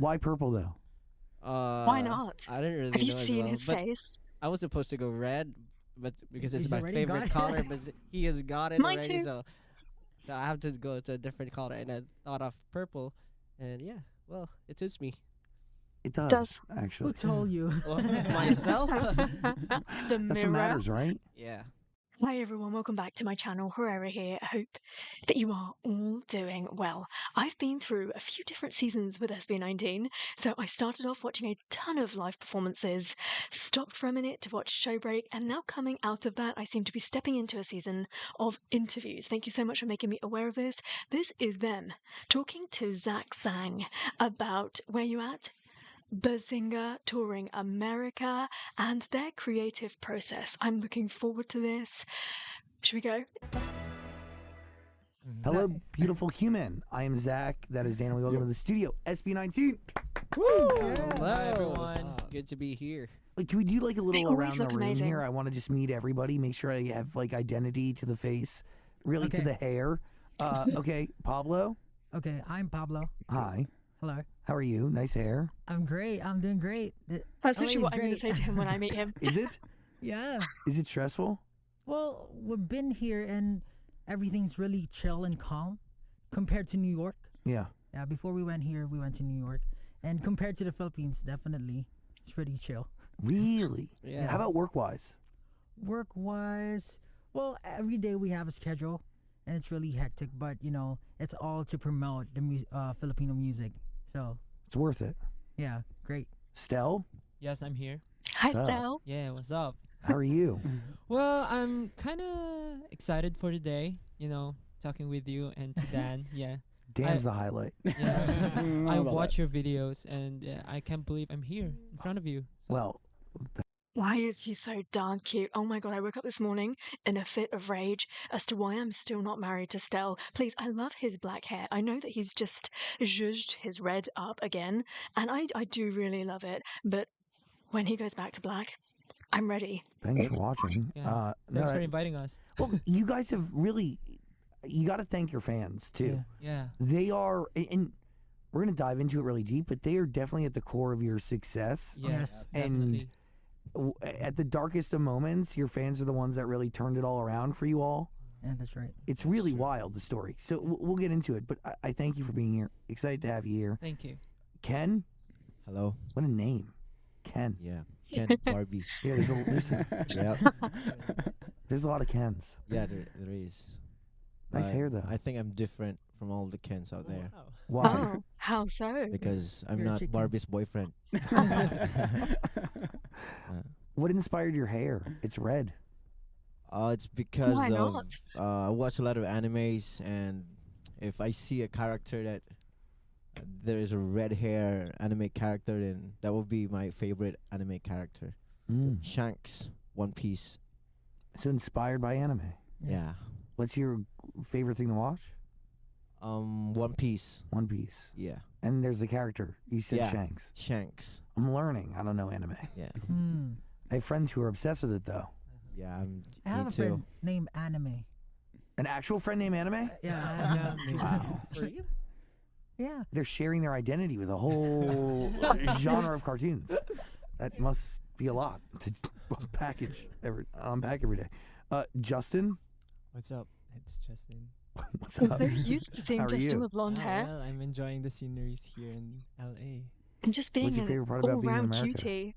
Why purple though? Why not? I didn't really Have you know as seen well, his but face? I was supposed to go red, but because it's He's my already got favorite it. color, but he has got it Mine already, too. so I have to go to a different color, and I thought of purple, and yeah, well, it suits me. It does, Does. actually. Who told you? Well, myself. The That's mirror. what matters, right? Yeah. Hi everyone, welcome back to my channel. Herrera here. I hope that you are all doing well. I've been through a few different seasons with SB19, so I started off watching a ton of live performances, stopped for a minute to watch Showbreak, and now coming out of that, I seem to be stepping into a season of interviews. Thank you so much for making me aware of this. This is them talking to Zach Sang about Where You At? Bazinga touring America and their creative process. I'm looking forward to this. Should we go? Hello, beautiful human. I am Zach. That is Dan. Welcome to the studio. SB19. Hello, everyone. Good to be here. Like, can we do like a little always around the look room amazing. here? I want to just meet everybody. Make sure I have like identity to the face, really to Okay. the hair. Okay, Pablo. Okay, I'm Pablo. Hi. Hello. How are you? Nice hair. I'm great. I'm doing great. That's LA literally is what I'm going to great. say to him when I meet him. Is it? Yeah. Is it stressful? Well, we've been here and everything's really chill and calm compared to New York. Yeah. Yeah, before we went here, we went to New York. And compared to the Philippines, definitely, it's pretty chill. Really? Yeah. How about work-wise? Work-wise, well, every day we have a schedule, and it's really hectic. But you know, it's all to promote the Filipino music. So It's worth it. yeah, great. Stell, Yes, I'm here. Hi, What's up? Stell. Yeah, what's up? how are you? Well, I'm kind of excited for today, talking with you and to Dan. Yeah. Dan's the highlight. Yeah. I watch your videos and I can't believe I'm here in front of you. Well, Why is he so darn cute? Oh my god, I woke up this morning in a fit of rage as to why I'm still not married to Stell. Please, I love his black hair. I know that he's just zhuzhed his red up again, and I do really love it. But when he goes back to black, I'm ready. thanks for watching. Yeah. No, Thanks for inviting us. well, you guys have really, you got to thank your fans too. Yeah. They are, and we're going to dive into it really deep, but they are definitely at the core of your success. Yes, And definitely. At the darkest of moments, your fans are the ones that really turned it all around for you all. Yeah, that's right. It's really wild, the story. So we'll get into it, but I thank you for being here. Excited to have you here. Thank you. Ken, Hello. what a name. Ken. Yeah. Ken Barbie. Yeah, Yeah. there's a lot of Kens. Yeah, there is. Nice But hair, though. I think I'm different from all the Kens out there Why? Oh, how so? because I'm You're a not chicken. Barbie's boyfriend. What inspired your hair? It's red. It's because Why of not? I watch a lot of animes, and if I see a character that there is a red hair anime character, then that would be my favorite anime character. Mm. Shanks, One Piece. So inspired by anime. Yeah. What's your favorite thing to watch? One Piece. One Piece. Yeah. And there's a character. You said Yeah. Shanks. Shanks. I'm learning. I don't know anime. Yeah. Hmm. I have friends who are obsessed with it, though. Yeah. I have Me a too. friend named Anime. An actual friend named Anime? Yeah. Wow. Yeah. They're sharing their identity with a whole genre of cartoons. That must be a lot to unpack every day. Justin, What's up? It's Justin. what's I'm up? so used to How seeing are Justin you? with blonde hair. Well, I'm enjoying the sceneries here in LA. And just being What's your an favorite part about being in all-round America? cutie.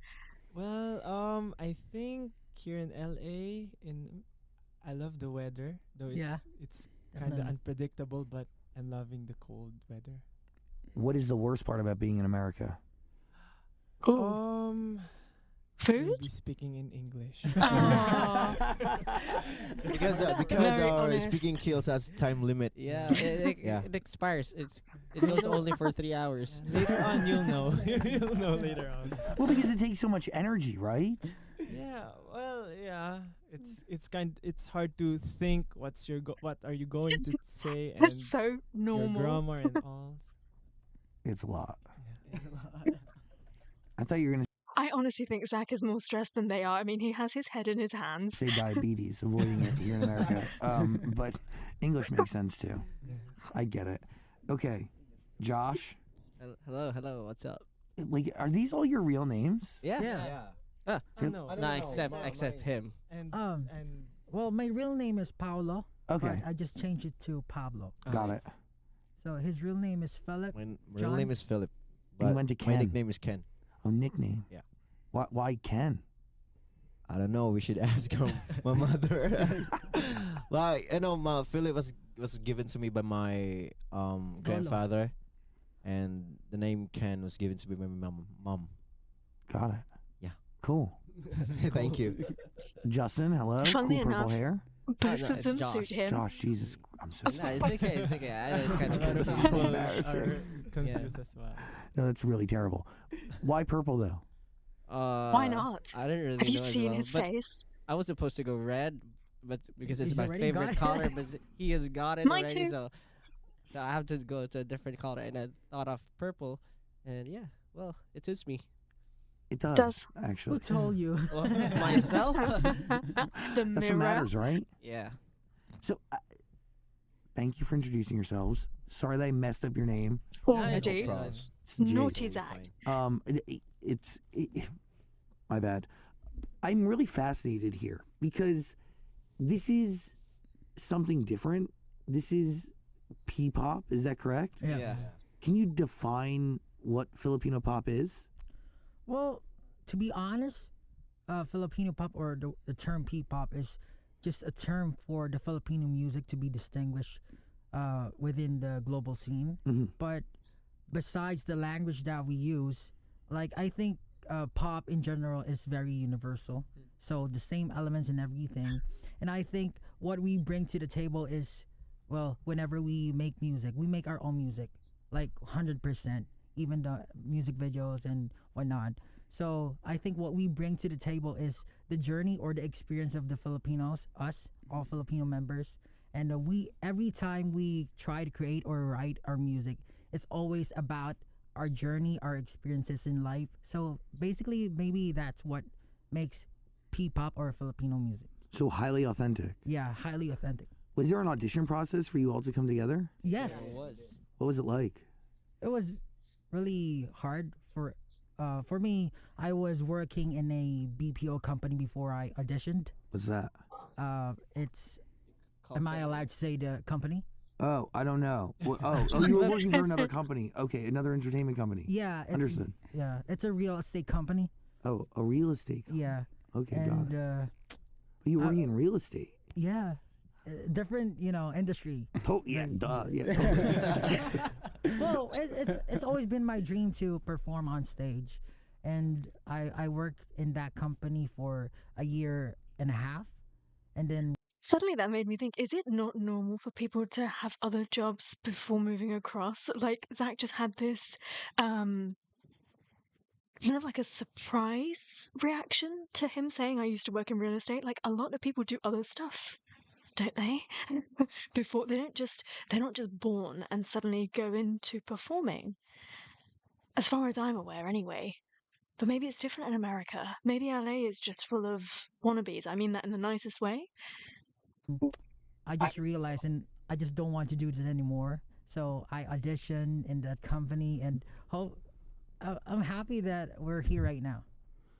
Well, I think here in LA, I love the weather, though Yeah, it's kind of definitely. unpredictable, but I'm loving the cold weather. What is the worst part about being in America? Ooh. Food? Maybe speaking in English. Aw. because Very our honest. speaking kills has time limit. Yeah, it Yeah. expires. It goes only for 3 hours. Later on, you'll know. You'll know later on. Well, because it takes so much energy, right? Yeah. Well, yeah. It's hard to think what are you going to say and That's so your normal. grammar and all. It's a lot. Yeah. I thought you were going I honestly think Zach is more stressed than they are. I mean, he has his head in his to hands. say diabetes, avoiding it here in America. But English makes sense too. I get it. Okay, Josh. Hello, hello. What's up? Like, are these all your real names? Yeah. Yeah. Ah, No. I don't no, know. except Mine- except him. And Um, and Well, my real name is Paulo. Okay, But I just changed it to Pablo. got it. So his real name is Philip. My real John? name is Philip, And you but went to my Ken. nickname is Ken. Oh, nickname. Yeah. Why Ken? I don't know. We should ask my mother. Like my Philip was given to me by my grandfather, and the name Ken was given to me by my mom. Got it. Yeah. Cool. Thank you. Justin, hello. Funnily cool purple enough- hair. Both no, of it's them Josh. suit him. Josh, Jesus, I'm so No, sorry. it's okay. It's okay. I know it's kind a lot of of So people embarrassing. are confused as well. No, that's really terrible. Why purple though? Why not? I didn't really Have you know as seen well, his but face? I was supposed to go red, but because it's He's my already got favorite it. color, but he has got it Mine already, too. so I have to go to a different color, and I thought of purple, and yeah, well, it suits me. It does, Does. Who actually. told you? Well, myself. The That's mirror. what matters, right? Yeah. So, thank you for introducing yourselves. Sorry that I messed up your name. Oh, Nice, dude. okay, nice. It's Jason. Naughty Zach. My bad. I'm really fascinated here because this is something different. This is P-pop. Is that correct? Yeah. Can you define what Filipino pop is? Well, to be honest, Filipino pop or the term P-pop is just a term for the Filipino music to be distinguished within the global scene. Mhm. But besides the language that we use, like I think pop in general is very universal. So the same elements and everything. And I think what we bring to the table is, well, whenever we make music, we make our own music, like 100%, even the music videos and whatnot. So I think what we bring to the table is the journey or the experience of the Filipinos, us, all Filipino members. And we every time we try to create or write our music, it's always about our journey, our experiences in life. So basically, maybe that's what makes P-pop or Filipino music. So highly authentic. Yeah, highly authentic. Was there an audition process for you all to come together? Yes, It was. What was it like? it was really hard for me. I was working in a BPO company before I auditioned. What's that? It's Call am I center. allowed to say the company? Oh, I don't know. You were working for another company. Okay, another entertainment company. Yeah, it's, Understood. Yeah, it's a real estate company. Oh, a real estate company. Yeah, Okay, got and it. You were working in real estate. yeah, different industry. Yeah, Right. duh. Yeah, totally. Well, it's always been my dream to perform on stage, and I worked in that company for a year and a half, and then Suddenly that made me think, is it not normal for people to have other jobs before moving across? Like Zach just had this kind of like a surprise reaction to him saying I used to work in real estate. Like a lot of people do other stuff, don't they? Before they're not just born and suddenly go into performing. As far as I'm aware anyway. But maybe it's different in America. Maybe LA is just full of wannabes. I mean that in the nicest way. I just realized, and I just don't want to do this anymore. So I auditioned in that company, and I'm happy that we're here right now.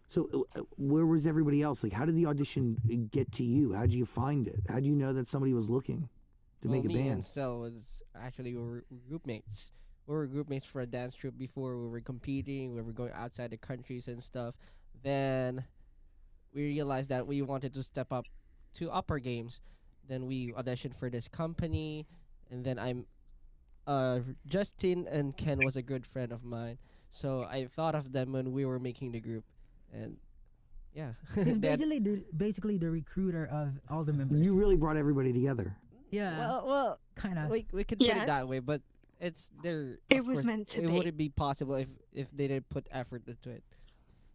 So, where was everybody else? Like, how did the audition get to you? How did you find it? How did you know that somebody was looking to Well, make a me and band? Sel was actually we were group mates. We were group mates for a dance troupe before. We were competing. We were going outside the countries and stuff. Then we realized that we wanted to step up to upper games. Then we auditioned for this company, and then Justin and Ken was a good friend of mine, so I thought of them when we were making the group, and yeah, He's they had- basically the recruiter of all the members. You really brought everybody together. Yeah, well, kind of. we could put it that Yes. way, but it's there. It of was course, meant to it be. wouldn't be possible if they didn't put effort into it.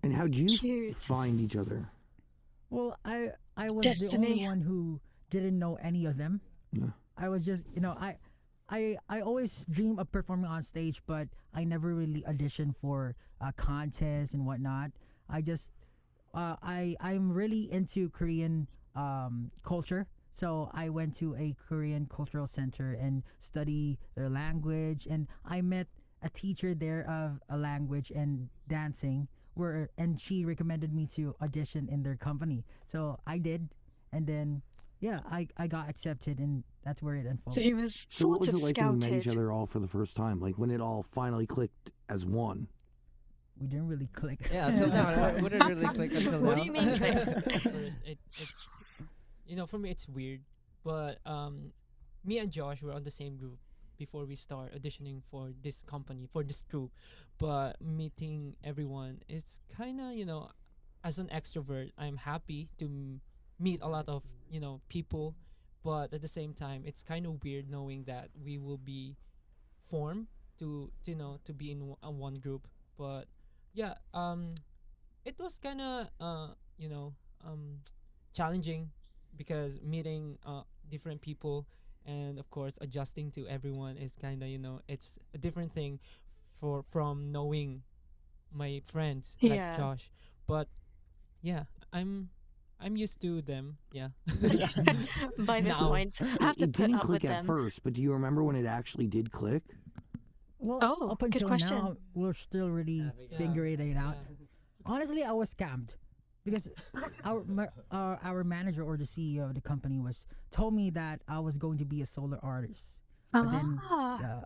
And how'd you Cute. find each other? Well, I was the only Destiny. one who didn't know any of them. Yeah. I was just I always dream of performing on stage, but I never really auditioned for contests and whatnot. I just I'm really into Korean culture, so I went to a Korean cultural center and study their language, and I met a teacher there of a language and dancing, and she recommended me to audition in their company. So I did, and then yeah, I got accepted, and that's where it So unfolded. he was So what sort was of it like when you met each scouted. other all for the first time? Like when it all finally clicked as one? We didn't really click. Yeah, until now, it wouldn't really click until now. What do you mean click? At first, it's for me it's weird, but me and Josh were on the same group before we start auditioning for this company, for this group. But meeting everyone is kind of, as an extrovert, I'm happy to meet a lot of, people. But at the same time, it's kind of weird knowing that we will be formed to be in a one group. But yeah, it was kind of, challenging because meeting different people, and of course adjusting to everyone is kind of, it's a different thing from knowing my friends like Yeah. Josh. But yeah, I'm used to them. Yeah. By this Now. point, I have to It put didn't up with click at them. first, but do you remember when it actually did click? Well, Oh, up good until question. now, we're still really Yeah. figuring it out. Yeah. Honestly, I was scammed because our manager or the CEO of the company told me that I was going to be a solo artist. But then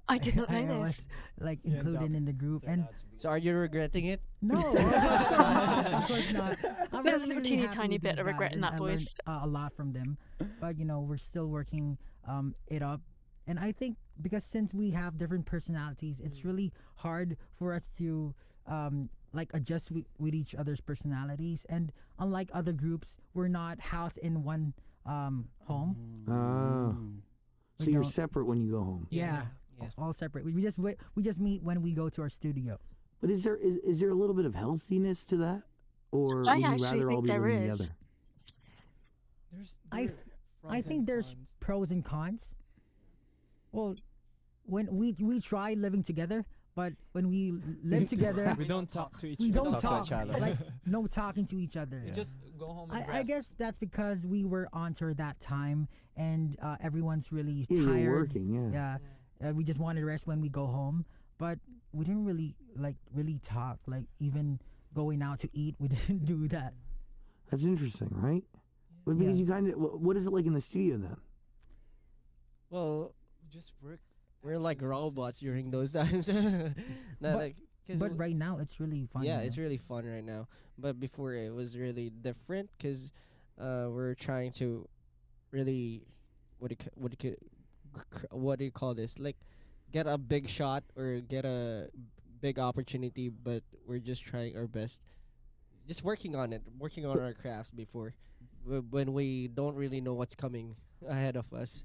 I did not know I this. was like You end included up in the group, and So are you regretting it? no, of course not. I'm There's a really, really teeny happy tiny with bit these of regret guys, in and that I learned voice. a lot from them. But we're still working it up, and I think because since we have different personalities, it's really hard for us to like adjust with each other's personalities. And unlike other groups, we're not housed in one home. Ah. So We you're don't- separate when you go home. Yeah, Yeah. all separate. We just meet when we go to our studio. But is there a little bit of healthiness to that? Or I would you actually rather all think be there living is. together? I think there's pros and cons. Well, when we try living together, but when we live together, We don't talk to each we other. don't talk to talk. each other. Like no talking to each other. Yeah. Just go home and I rest. guess that's because we were on tour that time, and everyone's really Yeah, tired. you're working, yeah. Yeah, we just wanted to rest when we go home, but we didn't really really talk. Like even going out to eat, we didn't do that. That's interesting, right? But because Yeah. you kind of, what is it like in the studio then? Well, We just work. we're like actually robots since during we- those times. Not like, 'cause But right now it's really fun. yeah, it's really fun right now. But before it was really different because we're trying to really what do you call this? Like get a big shot or get a big opportunity, but we're just trying our best. Just working on it, working on our crafts before when we don't really know what's coming ahead of us.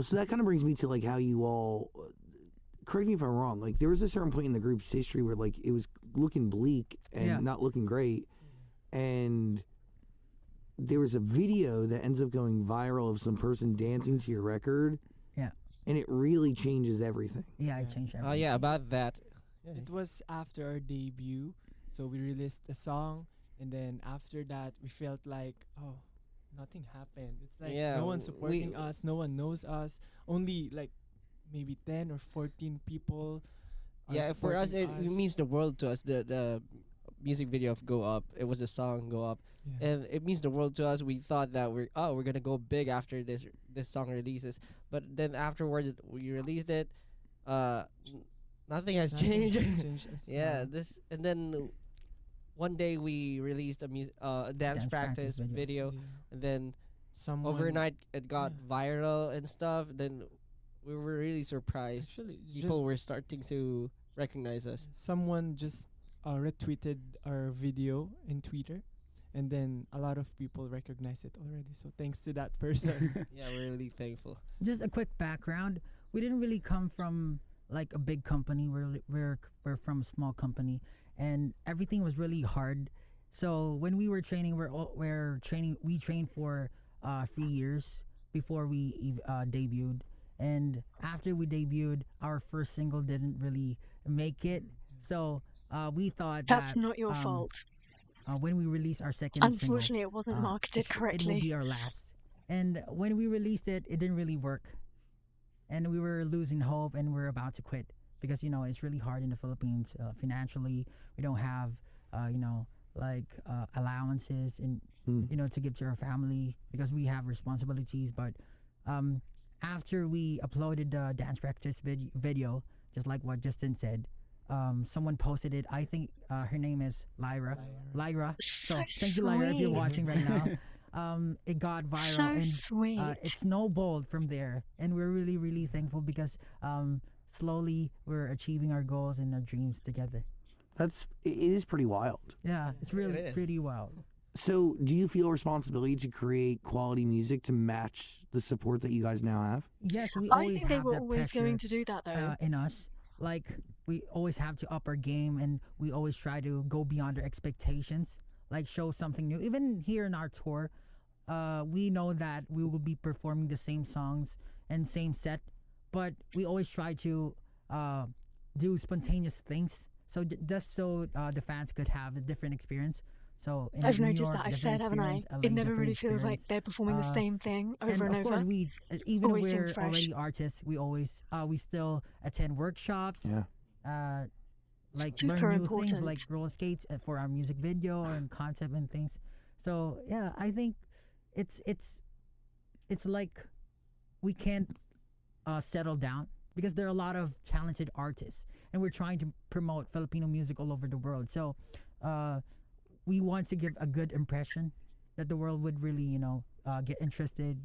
So that kind of brings me to like how you all, correct me if I'm wrong, like there was a certain point in the group's history where like it was looking bleak and Yeah. not looking great, and there was a video that ends up going viral of some person dancing to your record. Yeah. And it really changes everything. Yeah, I Yeah. changed Oh everything. yeah, about that. It was after our debut, so we released a song, and then after that, we felt like, oh, nothing happened. It's like Yeah, no one's supporting we- us, no one knows us. Only like maybe 10 or 14 people. Are Yeah, for us it supporting means the world to us. The music video of Go Up, it was a song Go Up, Yeah. and it means the world to us. We thought that we're gonna go big after this song releases, but then afterwards we released it. Nothing has Nothing changed. has changed as Yeah, well. this and then one day we released a dance practice video, and then Someone overnight it got yeah. viral and stuff. Then we were really surprised. Actually, People just were starting to recognize us. someone just retweeted our video in Twitter, and then a lot of people recognize it already. So thanks to that person. Yeah, we're really thankful. Just a quick background. We didn't really come from like a big company. We're from a small company, and everything was really hard. So when we were training, we trained for 3 years before we debuted. And after we debuted, our first single didn't really make it. So we thought That's that not your fault. when we released our second single, Unfortunately, it wasn't marketed it will correctly. be our last. And when we released it, it didn't really work. And we were losing hope and we're about to quit. because it's really hard in the Philippines financially. We don't have allowances and to give to our family because we have responsibilities. But after we uploaded the dance practice video, just like what Justin said, someone posted it. I think her name is Lyra. So thank you, Lyra, if you're sweet. watching right now. It got viral So and sweet. it snowballed from there, and we're really, really thankful because slowly we're achieving our goals and our dreams together. It is pretty wild. Yeah, it's really is. pretty wild. So, do you feel a responsibility to create quality music to match the support that you guys now have? Yes, we I always think they have were that always pressure going to do that though. in us. Like we always have to up our game, and we always try to go beyond our expectations. Like show something new. Even here in our tour, we know that we will be performing the same songs and same set, but we always try to do spontaneous things. So just so the fans could have a different experience. So in I've New noticed York, that I've different said, haven't I? experience, LA, It never different really feels like experience. they're performing the Uh, same thing over and and of over. course, we even Always if seems we're fresh. already artists, we always we still attend workshops. Yeah. Like Super learn new important. things like roller skates for our music video and concept and things. So yeah, I think it's like we can't settle down because there are a lot of talented artists, and we're trying to promote Filipino music all over the world. So we want to give a good impression that the world would really get interested.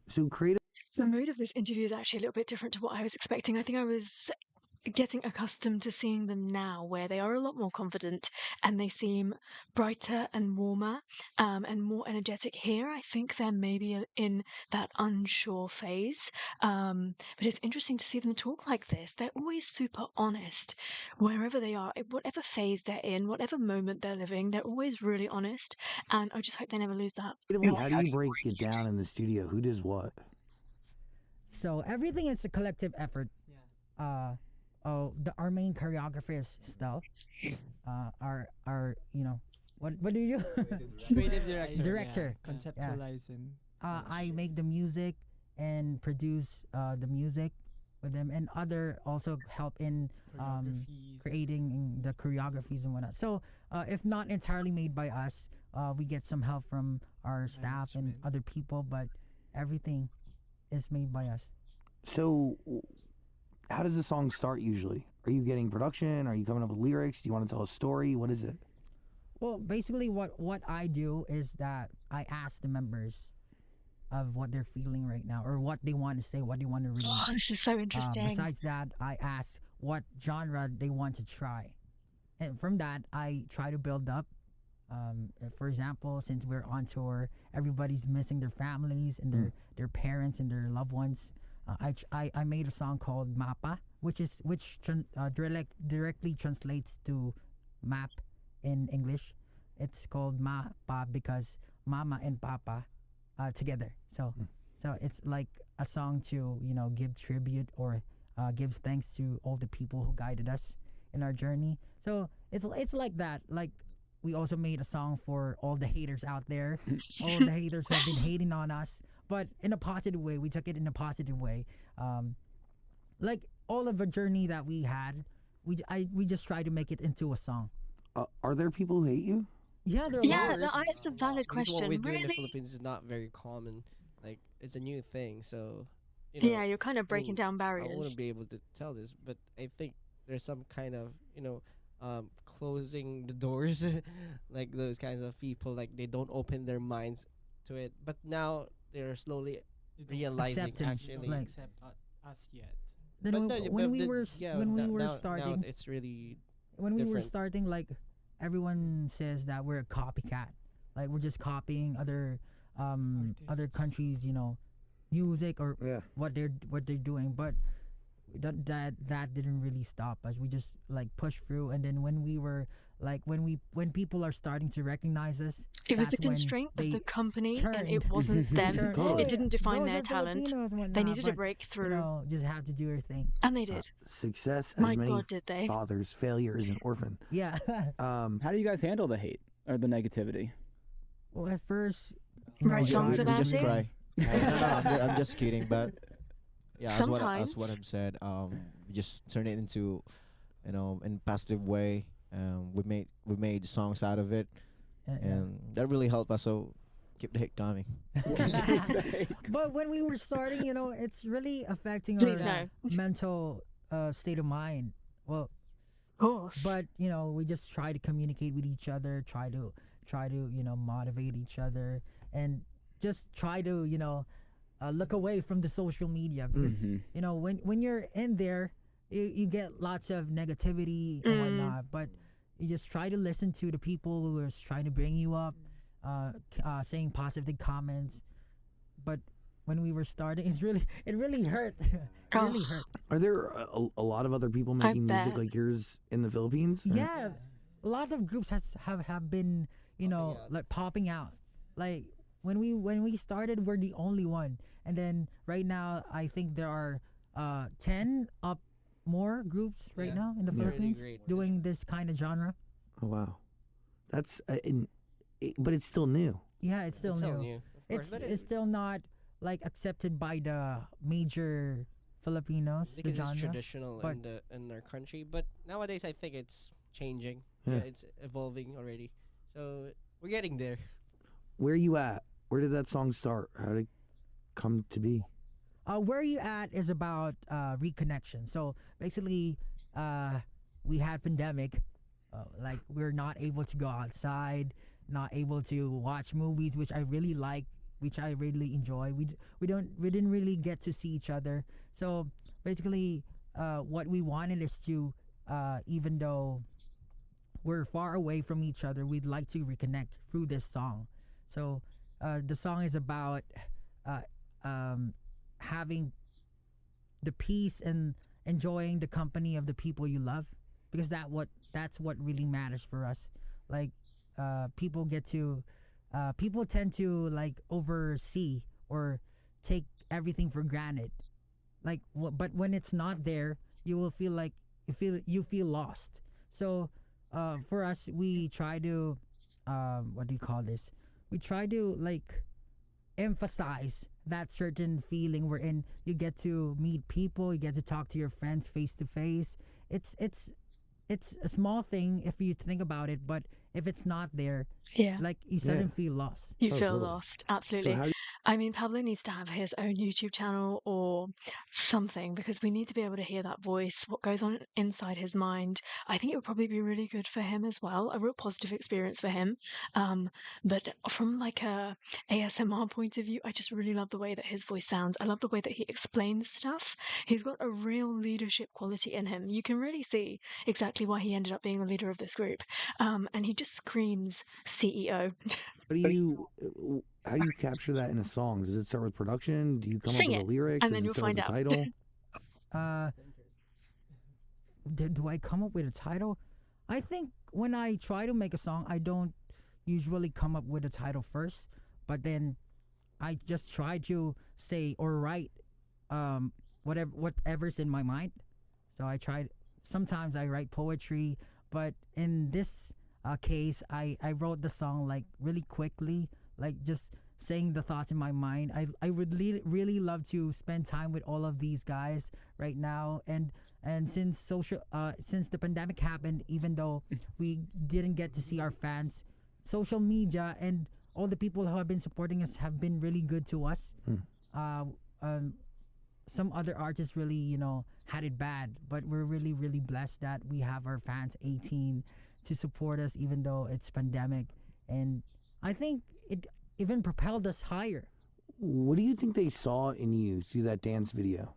So, creative. The mood of this interview is actually a little bit different to what I was expecting. I think I was getting accustomed to seeing them now, where they are a lot more confident and they seem brighter and warmer and more energetic. Here, I think they're maybe in that unsure phase. But it's interesting to see them talk like this. They're always super honest wherever they are, whatever phase they're in, whatever moment they're living. They're always really honest, and I just hope they never lose that. How do you break it down in the studio? Who does what? So everything is a collective effort. Our main choreographer is Stell. Our what do you do? Creative director. Director. Yeah, conceptualizing. I make the music and produce the music with them, and other also help in Choreographies. creating the choreographies and whatnot. So if not entirely made by us, we get some help from our staff and Management. other people, but everything is made by us. So, how does the song start usually? Are you getting production? Are you coming up with lyrics? Do you want to tell a story? What is it? Well, basically, what I do is that I ask the members of what they're feeling right now, or what they want to say, what they want to release. Oh, this is so interesting. Besides that, I ask what genre they want to try, and from that, I try to build up. For example, since we're on tour, everybody's missing their families and their parents and their loved ones. I made a song called Mapa, which directly translates to map in English. It's called Mapa because Mama and Papa together. So it's like a song to give tribute or give thanks to all the people who guided us in our journey. So it's like that. Like we also made a song for all the haters out there, all the haters who have been hating on us, but in a positive way. We took it in a positive way. Like all of the journey that we had, we just try to make it into a song. Are there people who hate you? Yeah, there are Yeah, lots. it's a valid Because what question. we do in the Really? Philippines is not very common. Like it's a new thing, so Yeah, you're kind of breaking mean, down I barriers. wouldn't be able to tell this, but I think there's some kind of closing the doors, like those kinds of people, like they don't open their minds to it. But now they're slowly They don't realizing Accepting, actually. like- accept us yet. Then But when we the- were yeah, when we now- were now starting, it's really when we were different. starting, like everyone says that we're a copycat. Like we're just copying other Artists. countries, music or Yeah. what they're doing. But that didn't really stop us. We just like pushed through, and then when we were like when people are starting to recognize us, It was the that's when constraint of they the company, and turned. it wasn't them. turned, Totally. It didn't define those their are talent. Filipinos and They whatnot, needed to but, break through, just have to do your thing. and they did. Success, My as many God, did they? fathers, failure is an orphan. Yeah. How do you guys handle the hate or the negativity? Well, at first, Write we songs got- about just it? cry. No, I'm just kidding, but Yeah, as what sometimes. I've said, we just turn it into, in positive way. We made songs out of it, Yeah. and that really helped us. So keep the hit coming. But when we were starting, it's really affecting Please our no. mental state of mind. Well, Of course. but we just try to communicate with each other, try to motivate each other, and just try to look away from the social media because when you're in there, you get lots of negativity and whatnot. But you just try to listen to the people who are trying to bring you up, saying positive comments. But when we were starting, it really hurt. It really hurt. Are there a lot of other people I making music bet. like yours in the Philippines? Or- Yeah, a lot of groups have been out. like popping out. Like when we started, we're the only one, and then right now I think there are 10 up more groups right Yeah. now in the Yeah. Really Philippines great. doing this kind of genre. Oh wow, that's but it's still new. Yeah, it's still It's new. still new, of course, It's but it's still not like accepted by the major Filipinos. The because it's genre. traditional but- in our country. But nowadays, I think it's changing. Yeah. Yeah, it's evolving already. So we're getting there. Where are you at? Where did that song start? How did it come to be? Where you at is about reconnection. So basically, we had pandemic, like we're not able to go outside, not able to watch movies, which I really like, which I really enjoy. We didn't really get to see each other. So basically, what we wanted is to, even though we're far away from each other, we'd like to reconnect through this song. So the song is about uh, having the peace and enjoying the company of the people you love, because that's what really matters for us. Like people tend to like oversee or take everything for granted, like but when it's not there, you will feel like you feel lost. So for us, we try to what do you call this, we try to like emphasize that certain feeling wherein you get to meet people, you get to talk to your friends face to face. It's a small thing if you think about it, but if it's not there, Yeah. like you suddenly feel lost. You Oh, feel totally. lost, So absolutely. how do I mean, Pablo needs to have his own YouTube channel or something because we need to be able to hear that voice, what goes on inside his mind. I think it would probably be really good for him as well, a real positive experience for him. But from like a ASMR point of view, I just really love the way that his voice sounds. I love the way that he explains stuff. He's got a real leadership quality in him. You can really see exactly why he ended up being the leader of this group. And he just screams CEO. how do you capture that in a song? Does it start with production? Do you come Sing up with it, a lyric? and Does then it you'll start with find a out. title? Do I come up with a title? I think when I try to make a song, I don't usually come up with a title first, but then I just try to say or write whatever's in my mind. So I tried. Sometimes I write poetry, but in this case, I wrote the song like really quickly, like just saying the thoughts in my mind. I would really love to spend time with all of these guys right now, and since the pandemic happened, even though we didn't get to see our fans, social media and all the people who have been supporting us have been really good to us. Uh, um, some other artists really, had it bad, but we're really, really blessed that we have our fans 18 to support us, even though it's pandemic. And I think it even propelled us higher. What do you think they saw in you through that dance video?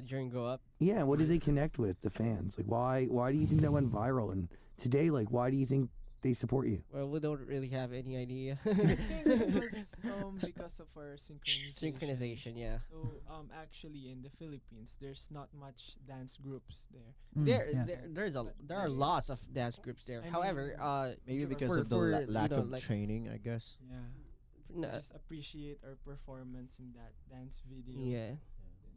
During Go Up, Yeah, what did they connect with, the fans? Like, why do you think that went viral? And today, like, why do you think they support you? well, we don't really have any idea. I think it was because of our Synchronization, yeah. So actually in the Philippines there's not much dance groups there. There are lots of dance groups there. I However, mean, Maybe for- because for- of the for, lack you know, of like, training, I guess. Yeah. n- Just appreciate our performance in that dance video. yeah,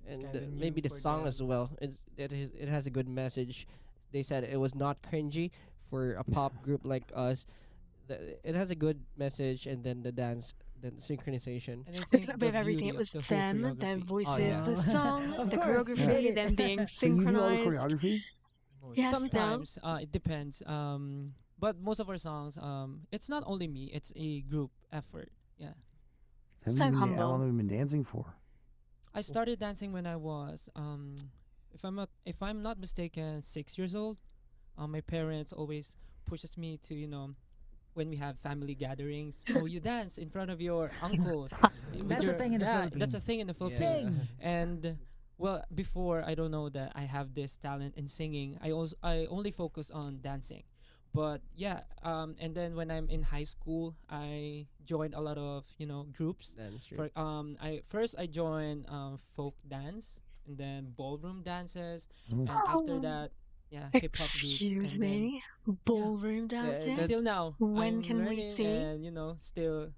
It's and kinda new maybe the for song them. as well. It has a good message. They said it was not cringy for a pop group like us. it has a good message, and then the dance, then synchronization. And I It's think a bit the of everything. beauty It of was the whole them, their choreography. voices, yeah. the song, Of the course, you did choreography, it. them being So you do all the synchronized. choreography? Yes, Del. Sometimes it depends. But most of our songs, it's not only me. It's a group effort. Yeah. So How long humble. have you been dancing for? I started dancing when I was if I'm not mistaken 6 years old. My parents always pushes me to when we have family gatherings. Oh, you dance in front of your uncles. with That's a your- thing in the yeah, that's a Philippines. thing in the Yeah. Philippines. Sing. And well, before I don't know that I have this talent in singing. I only focus on dancing. But yeah, and then when I'm in high school, I joined a lot of groups. That's true. For I joined folk dance and then ballroom dances, Mm. and after Oh, that, yeah, hip hop groups, excuse and then me. Ballroom dancing? that's- till now When I'm can we learning see? and still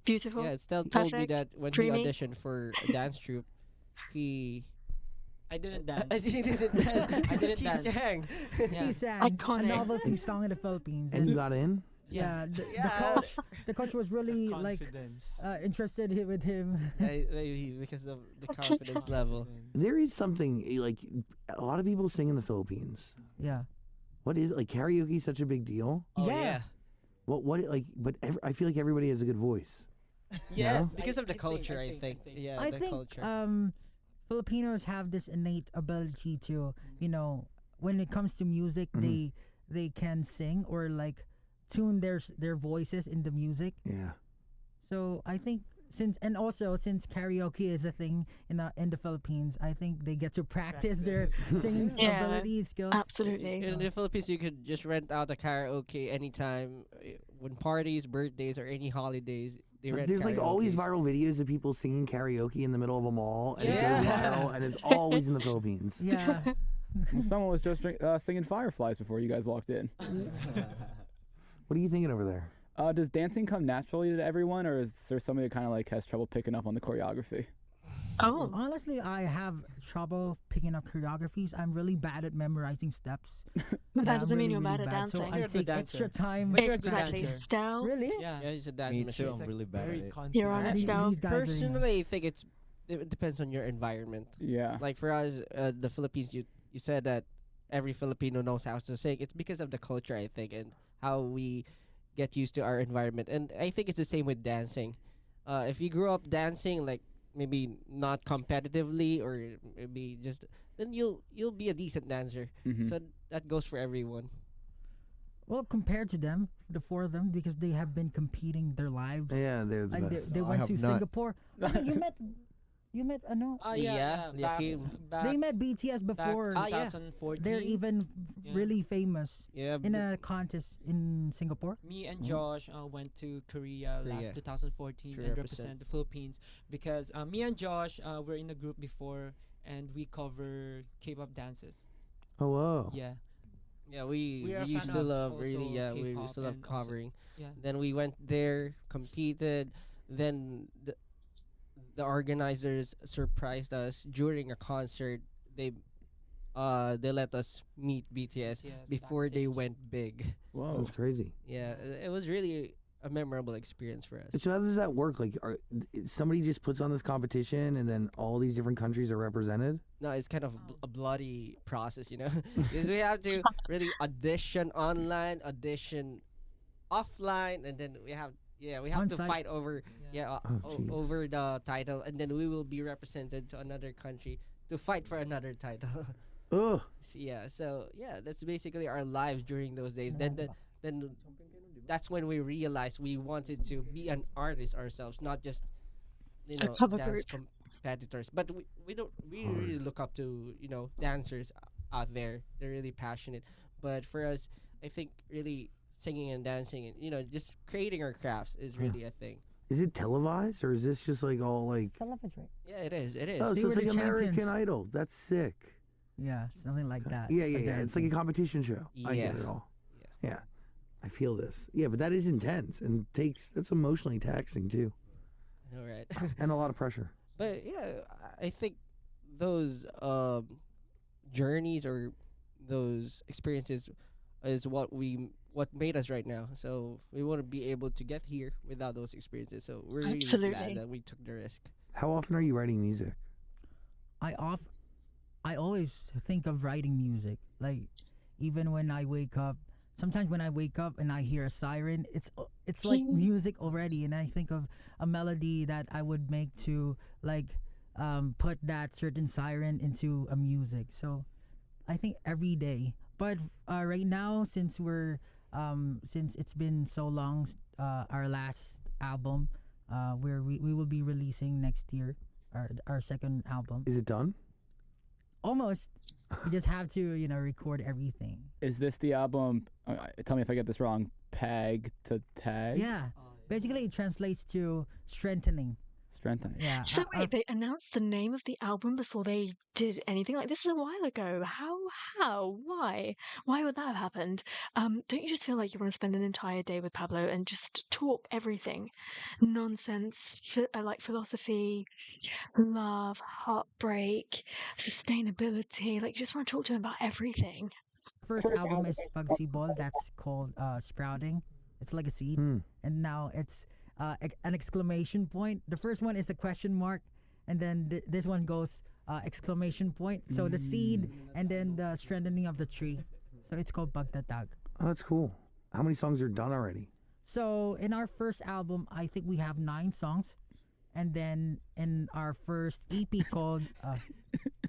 Beautiful. Yeah, Estelle told me Perfect. that when Dreamy. he auditioned for a dance troupe, he I didn't dance. he didn't dance. I didn't he dance. sang. Yeah. He sang a Iconic. novelty song in the Philippines. And you got in? yeah, the Yeah. coach, the coach was really like Confidence. interested with him. Maybe because of the confidence level. There is something like a lot of people sing in the Philippines. Yeah. What is like karaoke such a big deal? Oh Yeah. yeah. What like? But I feel like everybody has a good voice. Yes, Because of the I culture, I think. Yeah, I the think culture. Filipinos have this innate ability to, when it comes to music, Mhm. they can sing or like tune their voices in the music. Yeah. So I think since karaoke is a thing in the Philippines, I think they get to practice their singing Yeah. ability skills. Absolutely. In the Philippines, you could just rent out a karaoke anytime, when parties, birthdays, or any holidays. They rent There's like always karaokes. viral videos of people singing karaoke in the middle of a mall, and it Yeah. goes viral, and it's always in the Philippines. Yeah. Well, someone was just singing Fireflies before you guys walked in. What are you thinking over there? Does dancing come naturally to everyone, or is there somebody that kind of like has trouble picking up on the choreography? Oh, Honestly, I have trouble picking up choreographies. I'm really bad at memorizing steps. but Yeah, that doesn't I'm mean really, you're really bad at dancing. So You're I a good take extra dancer. time. But you're a good Exactly. dancer. Style. Really? Yeah. Yeah, he's a dance Me machine. too. I'm really bad at Very it. confident. You're on it, These Style. guys are, Personally, I think it depends on your environment. Yeah. Like for us, the Philippines, you said that every Filipino knows how to sing. It's because of the culture, I think, and how we get used to our environment. And I think it's the same with dancing. If you grew up dancing, like maybe not competitively or maybe just, then you'll be a decent dancer. Mhm. So that goes for everyone. Well, compared to them, the four of them, because they have been competing their lives. Yeah, they're the Like best. they I went have to not. Singapore. I mean, you met no. Yeah, Back, Yakim. back, They met BTS back before. Ah, yeah. 2014. They're even Yeah. really famous Yeah, in a contest in Singapore. Me and Mhm. Josh went to Korea Korea. last 2014 To and represent. represent the Philippines because me and Josh were in a group before and we cover K-pop dances. Oh whoa. Yeah, yeah, we We are a used fan to of love really. also Yeah, we K-pop used to love and also- covering. yeah. Then we went there, competed. Then the organizers surprised us during a concert. They let us meet BTS BTS before they backstage. went big. That was Whoa. crazy. Yeah, it was really a memorable experience for us. So how does that work? Like, somebody just puts on this competition, and then all these different countries are represented? No, it's kind of a bloody process, because we have to really audition online, audition offline, and then we have to On-site. fight over Oh, jeez. over the title, and then we will be represented to another country to fight for another title. Ugh. So that's basically our lives during those days. Then that's when we realized we wanted to be an artist ourselves, not just A cover dance group. competitors. But we really look up to dancers out there. They're really passionate. But for us, I think really singing and dancing and just creating our crafts is really a thing. Is it televised, or is this just like all like? Yeah, it is. It is. Oh, They so were it's like the American champions. Idol. That's sick. Yeah, something like that. Yeah, for yeah, yeah. It's like a dancing. competition show. I get Yeah. it all. Yeah. I feel this. Yeah, but that is intense and that's emotionally taxing too, All right. and a lot of pressure. But yeah, I think those journeys or those experiences is what made us right now. So we wouldn't be able to get here without those experiences. So we're really Absolutely. glad that we took the risk. How often are you writing music? I always think of writing music. Like even when I wake up, sometimes when I wake up and I hear a siren, it's like music already, and I think of a melody that I would make to like put that certain siren into a music. So I think every day. But right now, since it's been so long, our last album, where we will be releasing next year, our second album. Is it done? Almost. We just have to, record everything. Is this the album? Tell me if I get this wrong. Peg to tag. Yeah. Basically, it translates to strengthening. Strengthening. Yeah. So wait, they announced the name of the album before they did anything? Like, this is a while ago. How? Why would that have happened? Don't you just feel like you want to spend an entire day with Pablo and just talk everything? Nonsense, like philosophy, love, heartbreak, sustainability. Like, you just want to talk to him about everything. First album is Pagsibol. That's called Sprouting. It's like a seed. And now it's an exclamation point. The first one is a question mark, and then this one goes exclamation point. So the seed and then the strengthening of the tree. So it's called Pagtatag. Oh, that's cool. How many songs are done already? So in our first album, I think we have 9 songs. And then in our first EP called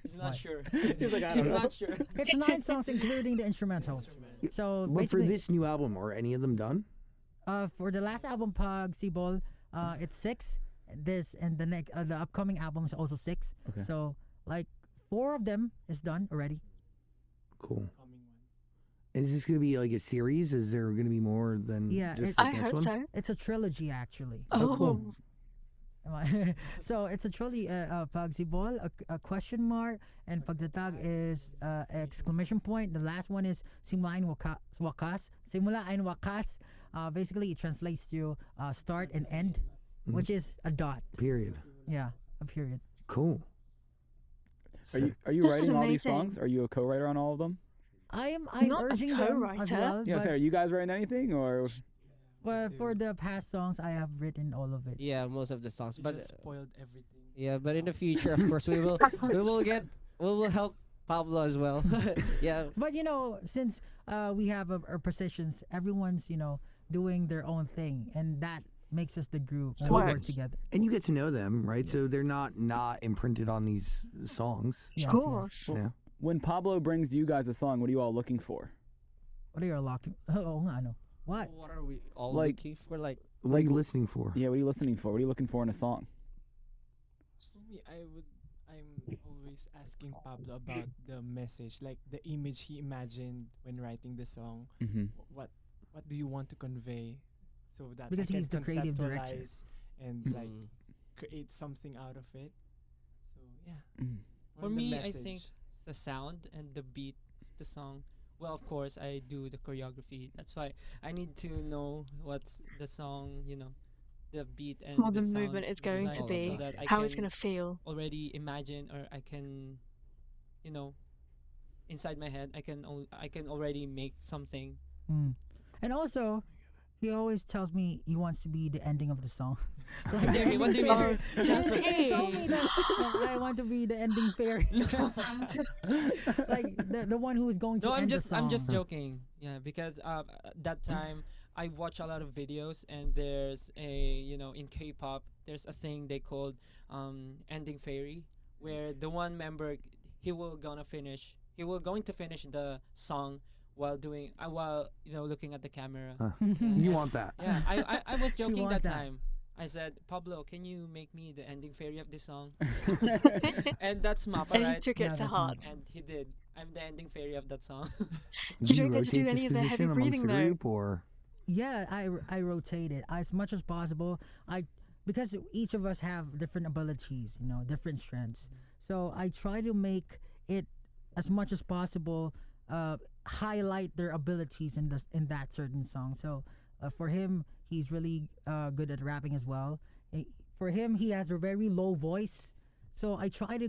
He's not What? sure. He's like, I He's don't know. not sure. it's 9 songs including the instrumentals. So But for basically, this new album, are any of them done? for the last album Pagsibol, it's 6. This and the upcoming album is also 6. Okay. So like 4 of them is done already. Cool. Coming one. Is this going to be like a series? Is there going to be more than Yeah, just it- this I next hope one? so. It's a trilogy actually. Oh, cool. So it's a trilogy. Pagsibol, a question mark, and Pagtatag is exclamation point. The last one is Simula ain wakas. Simula ain wakas. Basically, it translates to start and end, which is a dot. Period. Yeah, a period. Cool. Are you This is writing all these amazing. songs? Are you a co-writer on all of them? I'm Not a urging them as co-writer. well. Yeah, but sorry. Are you guys writing anything or? for the past songs, I have written all of it. Yeah, most of the songs. You But just spoiled everything. yeah, but in the future, of course, we will help Pablo as well. Yeah. But since we have our positions, everyone's doing their own thing, and that makes us the group and we work Works. together. And you get to know them, right? So they're not imprinted on these songs. Yes, Of yes. course. Yeah. When Pablo brings you guys a song, what are you all looking for? What are you locking? Oh, I know. What? What are we all Like- looking for? Like, What are you listening for? Yeah, what are you listening for? What are you looking for in a song? For me, I'm always asking Pablo about the message, like the image he imagined when writing the song. Mm-hmm. What do you want to convey, so that Because I can he's the creative director. conceptualize and like mm, create something out of it. So yeah. Mm. For Or the me, I think message. the sound and the beat of the song. Well, of course, I do the choreography. That's why I need to know what's the song, the beat and What the the sound movement is is going to like, be, so that I How it's can going to feel. already imagine, or I can, inside my head, I can already make something. Mm. And also, he always tells me he wants to be the ending of the song. What do you mean? What do you mean? He told me that I want to be the ending fairy. Like the one who is going to No, end I'm the just song. joking. Yeah, because that time I watch a lot of videos, and there's in K-pop there's a thing they called ending fairy, where the one member he will going to finish the song while doing looking at the camera. Huh. Yeah. You want that? Yeah, I was joking want that that. time. I said, Pablo, can you make me the ending fairy of this song? And that's Mappa, And he right? took Yeah, it to that's heart. nuts. And he did. I'm the ending fairy of that song. You don't get to do rotate any this of the heavy position amongst breathing, the though. group, or Yeah, I rotate it as much as possible. Because each of us have different abilities, different strengths. So I try to make it as much as possible highlight their abilities in that certain song. So for him, he's really good at rapping as well. For him, he has a very low voice. So I try to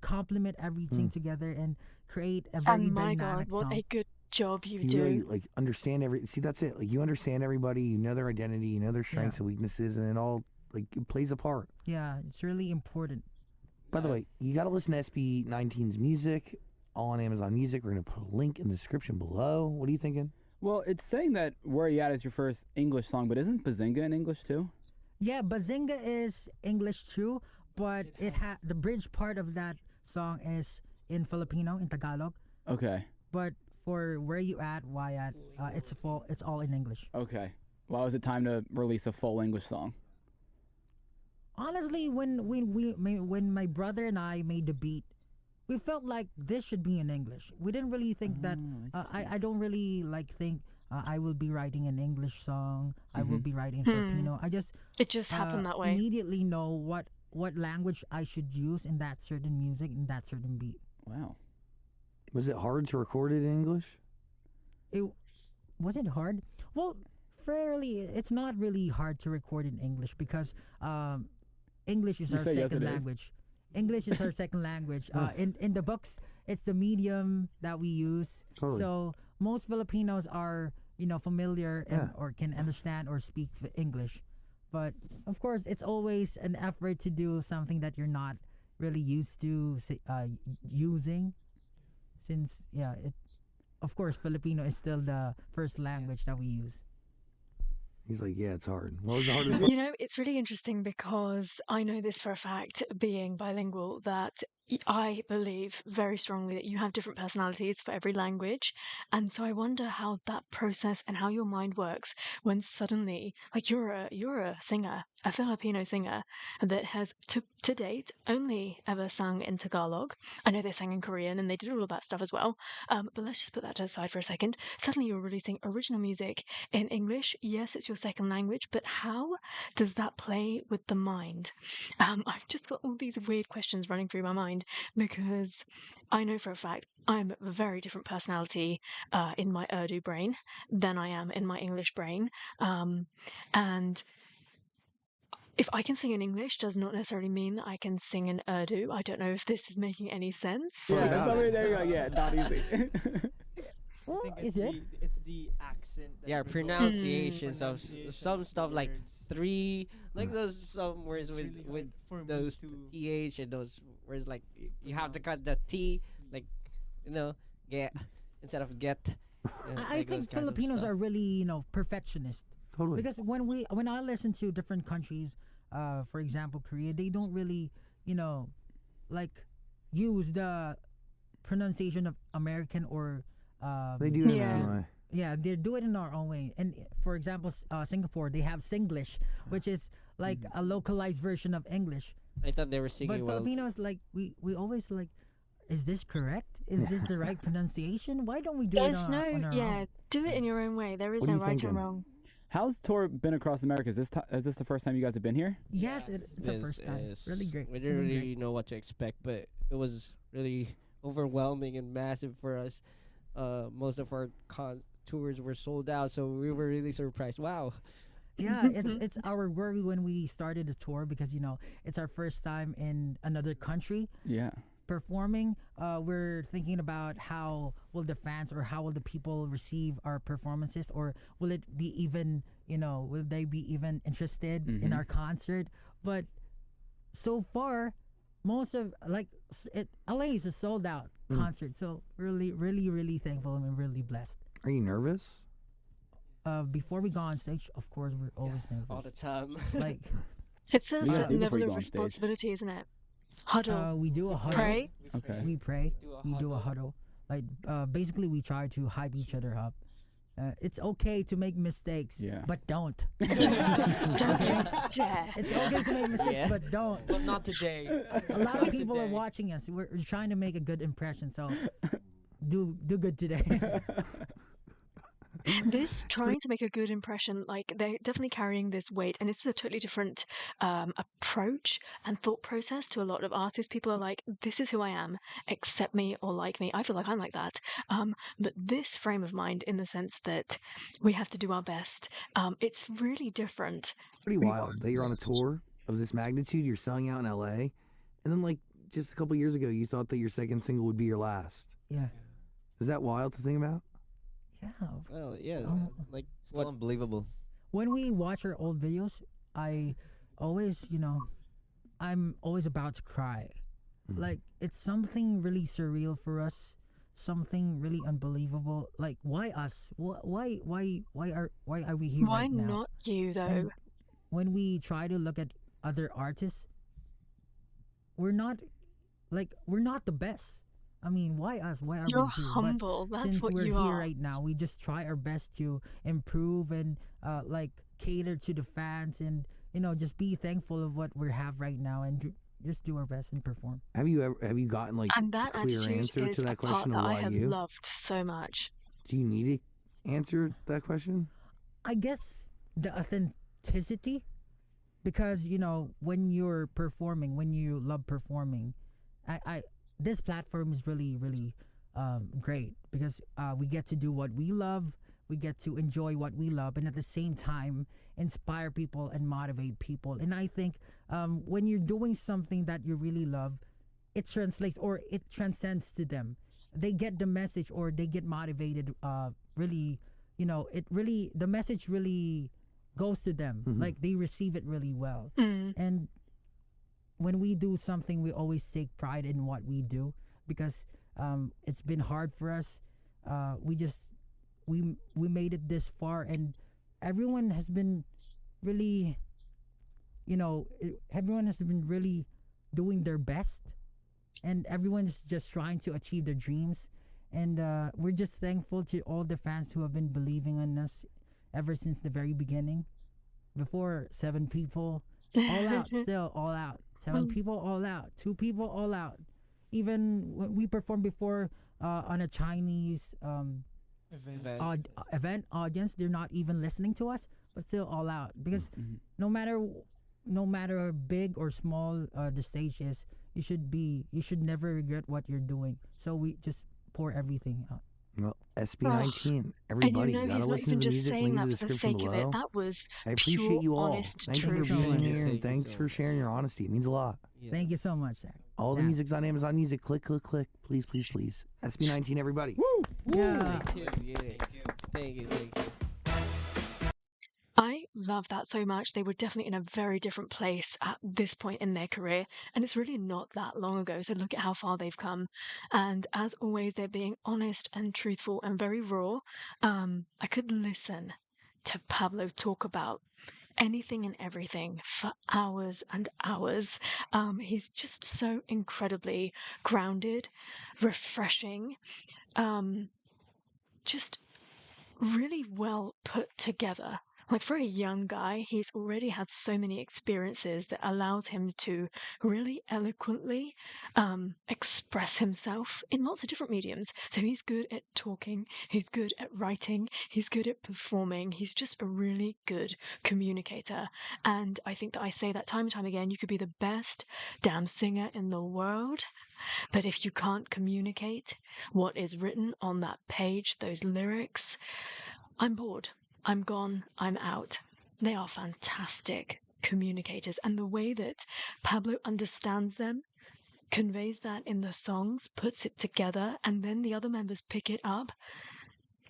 complement everything together and create a very And my God, dynamic what song. a good job you You do. really like understand see, that's it. Like you understand everybody, you know their identity, you know their strengths and weaknesses, and it all like it plays a part. Yeah, it's really important. By the way, you got to listen to SB19's music all on Amazon Music. We're going to put a link in the description below. What are you thinking? Well, it's saying that WYAT is your first English song, but isn't Bazinga in English too? Yeah, Bazinga is English too, but the bridge part of that song is in Filipino, in Tagalog. Okay. But for Where You At, WYAT, it's all in English. Okay. Why was it time to release a full English song? Honestly, when my brother and I made the beat, we felt like this should be in English. We didn't really think that. I don't really think I will be writing an English song. I will be writing Filipino. It just happened that way. Immediately know what language I should use in that certain music, in that certain beat. Wow. Was it hard to record it in English? Was it hard? Well, fairly. It's not really hard to record in English because English is our second language. English is our second language. In the books, it's the medium that we use. Totally. So most Filipinos are familiar or can understand or speak English. But of course, it's always an effort to do something that you're not really used to using. Since of course, Filipino is still the first language that we use. He's like, yeah, it's hard. What was the hardest part? It's really interesting because I know this for a fact, being bilingual, that I believe very strongly that you have different personalities for every language. And so I wonder how that process and how your mind works when suddenly, like you're a singer, a Filipino singer that has to date only ever sung in Tagalog. I know they sang in Korean and they did all of that stuff as well. But let's just put that aside for a second. Suddenly you're releasing original music in English. Yes, it's your second language, but how does that play with the mind? I've just got all these weird questions running through my mind because I know for a fact I'm a very different personality in my Urdu brain than I am in my English brain. And if I can sing in English does not necessarily mean that I can sing in Urdu. I don't know if this is making any sense. Yeah, somebody there you go. Yeah, not easy. Well, I think is it? It's the accent. That Yeah, we're going- pronunciations of pronunciation some of stuff like words. three, like those some words It's with really with hard for me those to th and those words like you have to cut pronounce. the t, like get instead of get. I think Filipinos are really perfectionist. Totally. Because when I listen to different countries, for example Korea, they don't really use the pronunciation of American or They do it in Yeah. their own way. yeah, they do it in our own way. And for example, Singapore, they have Singlish, which is like a localized version of English. I thought they were singing But well. Filipinos, we always is this correct? Is this the right pronunciation? Why don't we do it There's on our own? do it in your own way. There is What are no you right thinking? or wrong. How's tour been across America? Is this the first time you guys have been here? Yes, Yes, it's our first time. Really great. We It's didn't really really know what to expect, but it was really overwhelming and massive for us. Most of our tours were sold out, so we were really surprised. Wow. Yeah, it's our worry when we started the tour because it's our first time in another country Yeah. performing. We're thinking about how will the fans or how will the people receive our performances, or will it be even will they be even interested in our concert? But so far, most of LA is a sold out concert, so really really really thankful and really blessed. Are you nervous? Before we go on stage, of course, we're always All the nervous. time. Like It's a What do you guys certain do before level you of go on stage? responsibility, isn't it? Huddle. we do a huddle. Pray. Okay. We pray. We do a huddle. Like basically, we try to hype each other up. It's okay to make mistakes, Yeah. but don't. Don't you dare. It's okay to make mistakes, Yeah. but don't. But not today. A lot of Not people are today. watching us. We're trying to make a good impression, so do good today. This trying to make a good impression, like they're definitely carrying this weight, and it's a totally different approach and thought process to a lot of artists. People are like, "This is who I am. Accept me or like me." I feel like I'm like that. But this frame of mind, in the sense that we have to do our best, it's really different. Pretty wild that you're on a tour of this magnitude. You're selling out in LA, and then just a couple years ago, you thought that your second single would be your last. Yeah. Is that wild to think about? Yeah. Well, yeah, Um, like Still what? unbelievable. when we watch our old videos, I always, I'm always about to cry. Mm. Like it's something really surreal for us, something really unbelievable. Like why us? Why are we here Why right now? not you though? And when we try to look at other artists, we're not we're not the best. I mean, why us? Why are we You're here? But humble. That's since what we're you here are. right now, we just try our best to improve and cater to the fans and just be thankful of what we have right now and just do our best and perform. Have you gotten like And a that clear attitude answer is to a that part question of that I why have you? loved so much. Do you need to answer that question? I guess the authenticity, because when you're performing, when you love performing, I this platform is really really great because we get to do what we love, we get to enjoy what we love, and at the same time inspire people and motivate people. And I think when you're doing something that you really love, it translates or it transcends to them. They get the message or they get motivated. Really, the message really goes to them. Mhm. Like they receive it really well. Mm. And when we do something, we always take pride in what we do because it's been hard for us. We made it this far, and everyone has been really, everyone has been really doing their best, and everyone's just trying to achieve their dreams. And we're just thankful to all the fans who have been believing in us ever since the very beginning. Before, 7 people, all out, still all out. 7 people, all out. 2 people, all out. Even when we performed before on a Chinese Event. event audience, they're not even listening to us, but still all out. Because Mhm. no matter how big or small the stage is, you should never regret what you're doing. So we just pour everything out. Well, SB19, And everybody, you gotta he's not listen to even the just music. saying Link in that the for the description sake of below. it. That was I appreciate pure, you all. honest Thank you Thank for you so being much. here, and Thank you thanks so for much. sharing your honesty. It means a lot. Yeah. Thank you so much, Zach. All the Yeah. music's on Amazon Music. Click, click, click. Please, please, please. SB19, everybody. Yeah. Thank you. Yeah. Thank you. Thank you. I love that so much. They were definitely in a very different place at this point in their career, and it's really not that long ago. So look at how far they've come. And as always, they're being honest and truthful and very raw. I could listen to Pablo talk about anything and everything for hours and hours. He's just so incredibly grounded, refreshing, just really well put together. Like for a young guy, he's already had so many experiences that allows him to really eloquently express himself in lots of different mediums. So he's good at talking, he's good at writing, he's good at performing. He's just a really good communicator. And I think that I say that time and time again, you could be the best damn singer in the world, but if you can't communicate what is written on that page, those lyrics, I'm bored. I'm gone. I'm out. They are fantastic communicators. And the way that Pablo understands them, conveys that in the songs, puts it together, and then the other members pick it up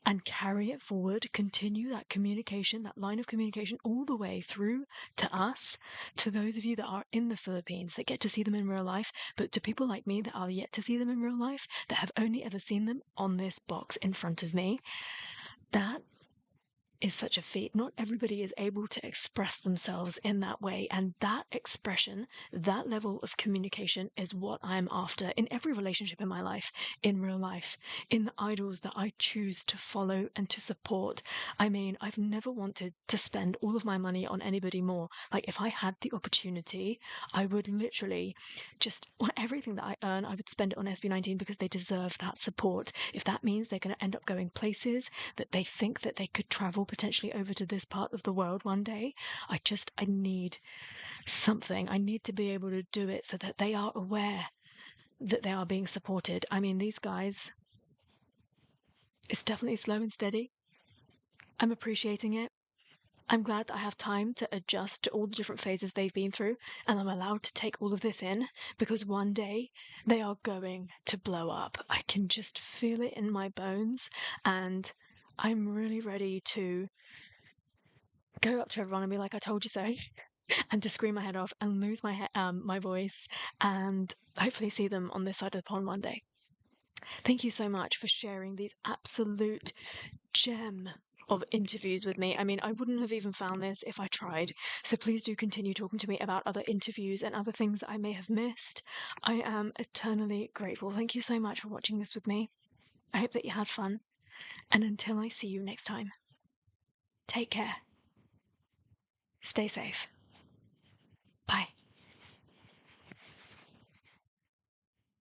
and carry it forward, continue that communication, that line of communication all the way through to us, to those of you that are in the Philippines that get to see them in real life, but to people like me that are yet to see them in real life, that have only ever seen them on this box in front of me. That is such a feat. Not everybody is able to express themselves in that way, and that expression, that level of communication is what I'm after in every relationship in my life, in real life, in the idols that I choose to follow and to support. I mean, I've never wanted to spend all of my money on anybody more. Like, if I had the opportunity, I would literally just, on everything that I earn, I would spend it on SB19 because they deserve that support. If that means they're going to end up going places that they think that they could travel potentially over to this part of the world one day, I need something. I need to be able to do it so that they are aware that they are being supported. I mean, these guys, it's definitely slow and steady. I'm appreciating it. I'm glad that I have time to adjust to all the different phases they've been through, and I'm allowed to take all of this in, because one day they are going to blow up. I can just feel it in my bones, and I'm really ready to go up to everyone and be like, I told you so, and to scream my head off and lose my voice, and hopefully see them on this side of the pond one day. Thank you so much for sharing these absolute gem of interviews with me. I mean, I wouldn't have even found this if I tried. So please do continue talking to me about other interviews and other things that I may have missed. I am eternally grateful. Thank you so much for watching this with me. I hope that you had fun. And until I see you next time, take care. Stay safe.